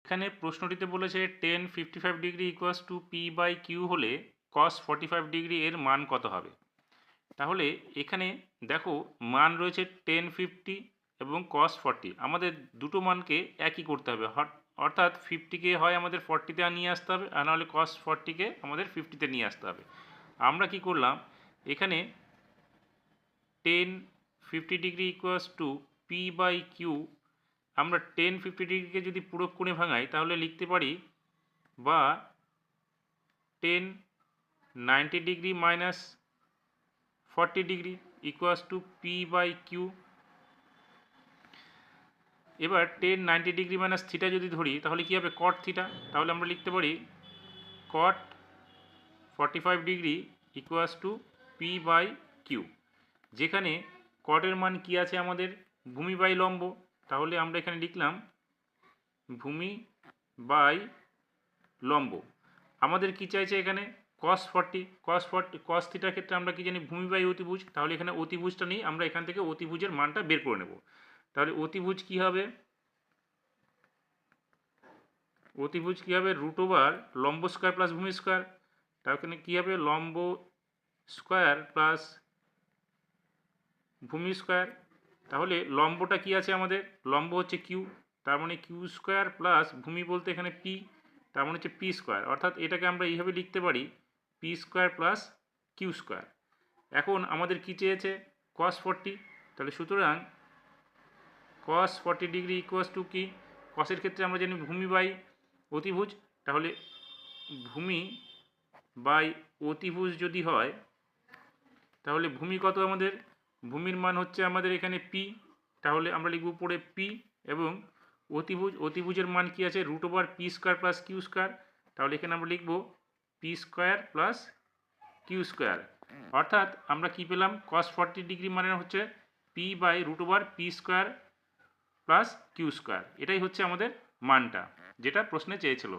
এখানে প্রশ্নটিতে বলেছে tan 55 degree equals to p/q হলে cos 45 ডিগ্রি এর মান কত হবে। তাহলে এখানে দেখো মান রয়েছে tan 50 এবং cos 40, আমাদের দুটো মানকে একই করতে হবে, অর্থাৎ 50কে হয় আমাদের 40তে নিয়ে আসতে হবে, আর নাহলে cos 40কে আমাদের 50তে নিয়ে আসতে হবে। আমরা কি করলাম, এখানে tan 50 degree equals to p/q, আমরা tan 50 ডিগ্রিকে যদি পুরো কোণে ভাঙাই তাহলে লিখতে পারি বা tan 90 degree minus 40 degree equals to p/q। এবার tan 90 ডিগ্রি মাইনাস থিটা যদি ধরি তাহলে কী হবে, cot থিটা। তাহলে আমরা লিখতে পারি cot 45 degree equals to p/q, যেখানে কটের মান কি আছে আমাদের, ভূমি বাই লম্ব। তাহলে আমরা এখানে লিখলাম ভূমি বাই লম্ব। আমাদের কি চাইছে এখানে cos 40, cos থিটার ক্ষেত্রে আমরা কি জানি, ভূমি বাই অতিভুজ। তাহলে এখানে অতিভুজটা নেই, আমরা এখান থেকে অতিভুজের মানটা বের করে নেব। তাহলে অতিভুজ কি হবে, অতিভুজ কি হবে, √ওভার লম্ব স্কোয়ার প্লাস ভূমি স্কোয়ার। তাহলে কি হবে, লম্ব স্কোয়ার প্লাস ভূমি স্কোয়ার। তাহলে লম্বটা কি আছে আমাদের, লম্ব হচ্ছে কিউ, তার মানে কিউ স্কোয়ার প্লাস ভূমি বলতে এখানে পি, তার মানে হচ্ছে পি স্কোয়ার। অর্থাৎ এটাকে আমরা এইভাবে লিখতে পারি p square plus q square. এখন আমাদের কি চেয়েছে, cos 40। তাহলে সুতরাং cos 40 ডিগ্রি ইকুয়ালস টু কি, কসের ক্ষেত্রে আমরা জানি ভূমি বাই অতিভুজ। তাহলে ভূমি বাই অতিভুজ যদি হয় তাহলে ভূমি কত আমাদের, ভূমির মান হচ্ছে আমাদের এখানে পি, তাহলে আমরা লিখব উপরে পি, এবং অতিভুজের মান কি আছে, √over p square plus q square. তাহলে এখানে আমরা লিখব p square plus q square. অর্থাৎ আমরা কি পেলাম, cos 40 ডিগ্রি মানে হচ্ছে p by √over p square plus q square. এটাই হচ্ছে আমাদের মানটা, যেটা প্রশ্নে চেয়েছিল।